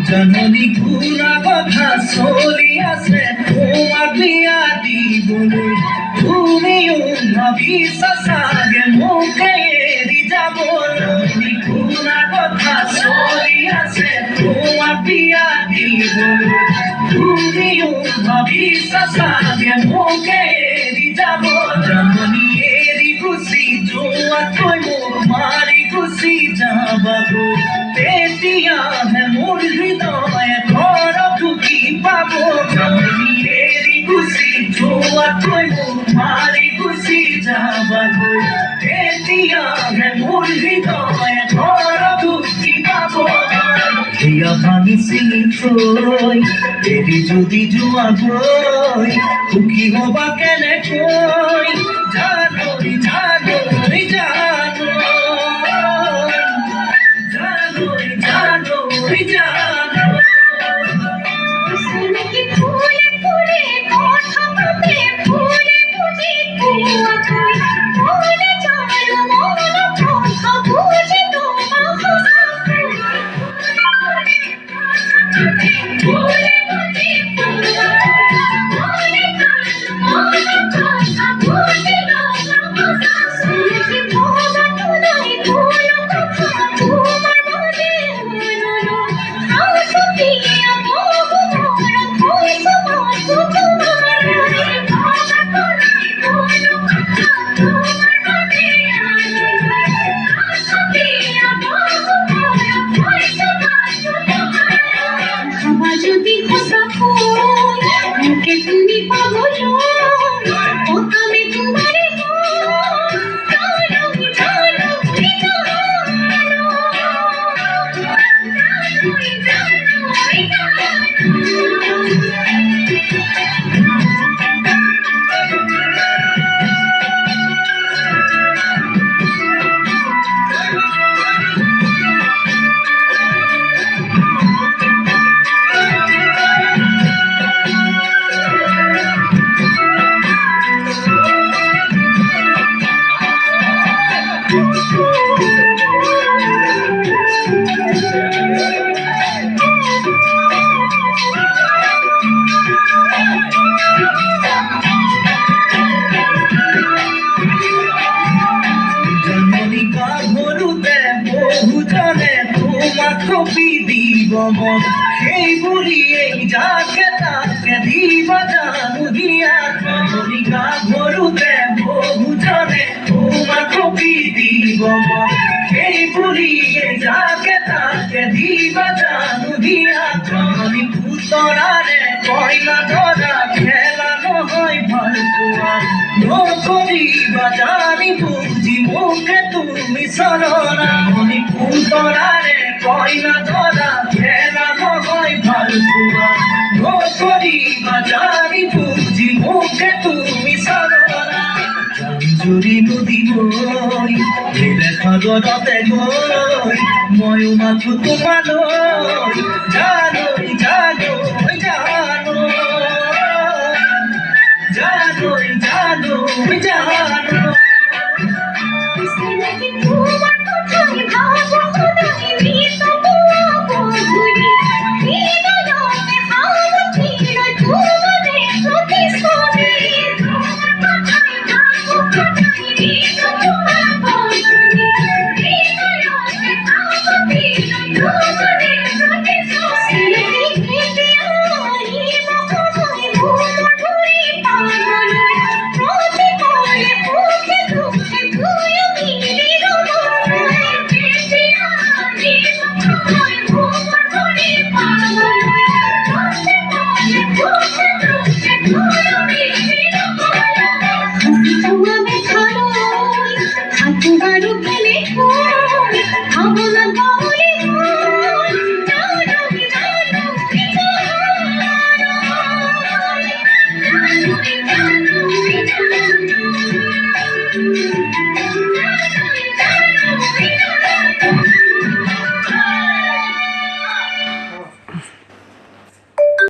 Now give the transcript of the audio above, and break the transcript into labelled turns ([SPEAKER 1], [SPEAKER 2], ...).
[SPEAKER 1] জননী পুরা কথা চলি আছে তোমাক বিয়া দিবলৈ তুমিও ভাবিছা চাগে মোকে এৰি যাবলৈ পুৰা কথা চলি আছে তোমাক বিয়া দিবলৈ তুমিও ভাবিছা চাগে মোকে এৰি যাবলৈ জননী এৰি গুচি যোৱাতকৈ মোক মাৰি গুচি যাবাগৈ তেতিয়াহে মোৰ হৃদয়ে ঘৰ ঢুকি পাব জননী এৰি গুচি যোৱাতকৈ মোক মাৰি গুচি যাবাগৈ তেতিয়াহে মোৰ হৃদয়ে ঘৰ ঢুকি পাব এয়া ভাঙি চিঙি থৈ এৰি যদি যোৱাগৈ সুখী হবা কেনেকৈ জানৈ জানৈ জানৈ জানৈ জানৈ
[SPEAKER 2] সুনকি ফুলে ফুলে কথা মতে ফুলে ফুটি কুয়াকৈ ফুলে চলো মন কথা বুঝে তোমার কথা ফুলে ফুটি কুয়াকৈ ফুলে চলো মন কথা বুঝে তোমার কথা সুনকি মোরা তুলাই ফুল কথা তোমার মনে হলো আশা পিয়া বহু মোরা কই সমাজ তোমার কথা তুলাই ফুল কথা তোমার মনে হলো আশা পিয়া বহু মোরা কই সমাজ তোমার ভাবা যদি হসা কই মুখে তুমি পাগল ও আমি তোমার
[SPEAKER 1] কপি দিব মন সেই বুলিয়েই যাকে তাকে দিবা জানো দিয়া কলিকা ভৰুতে বহুজনে তোমাক কপি দিব মন সেই বুলিয়েই যাকে তাকে দিবা জানো দিয়া কলি পুতৰাৰে কইনা ধৰা খেলা নহয় ভাল পোৱা নকৰিবা জানি বুজি মোকে তুমি চৰৰা কলি পুতৰাৰে কইনা ধরা খেলা নহয় ভাল পোৱা নকৰিবা জানি বুজি মোকে তুমি চৰৰা জুৰি নদী বৈ সাগৰতে গৈ ময়ো মাথো তোমালৈ জানৈ জানৈ জানৈ জানৈ জানৈ জানৈ
[SPEAKER 2] সুনকি তোমার কথাই ভাবো খুদাই মিতো বুয়া বুঝি বিনা রঙে হাওয়া ছিল তোমারে প্রতি সোনে মরণ